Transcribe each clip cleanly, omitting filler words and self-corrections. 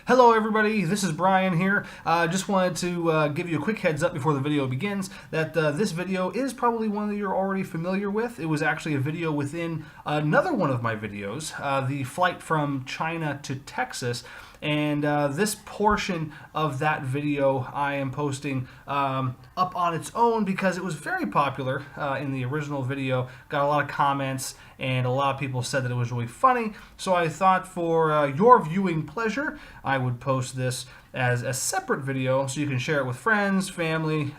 Hello everybody, this is Brian here. Just wanted to give you a quick heads up before the video begins that this video is probably one that you're already familiar with. It was actually a video within another one of my videos, the flight from China to Texas. And this portion of that video I am posting up on its own because it was very popular in the original video. Got a lot of comments and a lot of people said that it was really funny. So I thought for your viewing pleasure, I would post this as a separate video so you can share it with friends, family,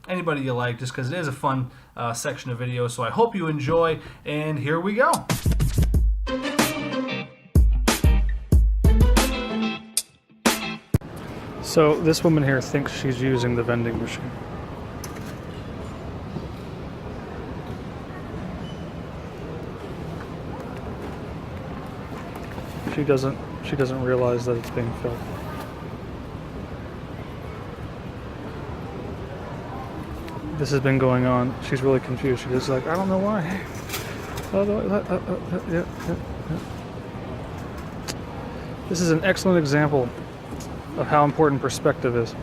anybody you like, just because it is a fun section of video. So I hope you enjoy, and here we go. So this woman here thinks she's using the vending machine. She doesn't realize that it's being filmed. This has been going on. She's really confused. She's just like, I don't know why. Yeah. This is an excellent example of how important perspective is.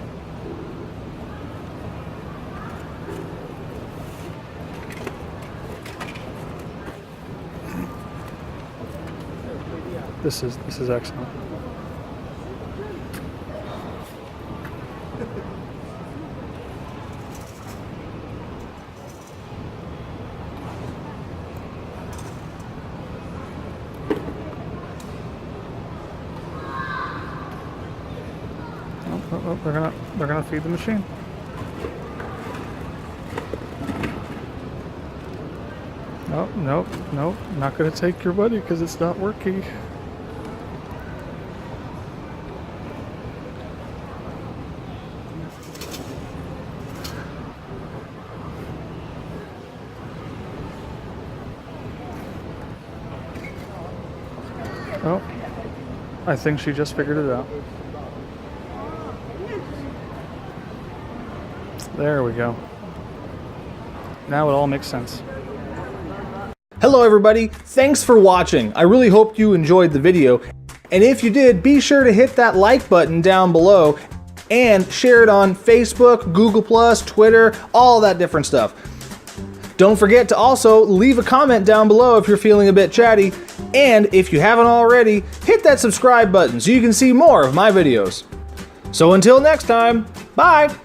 This is excellent. Oh, they're gonna feed the machine. Oh, no, not gonna take your buddy because it's not working. Oh, I think she just figured it out. There we go. Now it all makes sense. Hello everybody, thanks for watching. I really hope you enjoyed the video. And if you did, be sure to hit that like button down below and share it on Facebook, Google+, Twitter, all that different stuff. Don't forget to also leave a comment down below if you're feeling a bit chatty. And if you haven't already, hit that subscribe button so you can see more of my videos. So until next time, bye!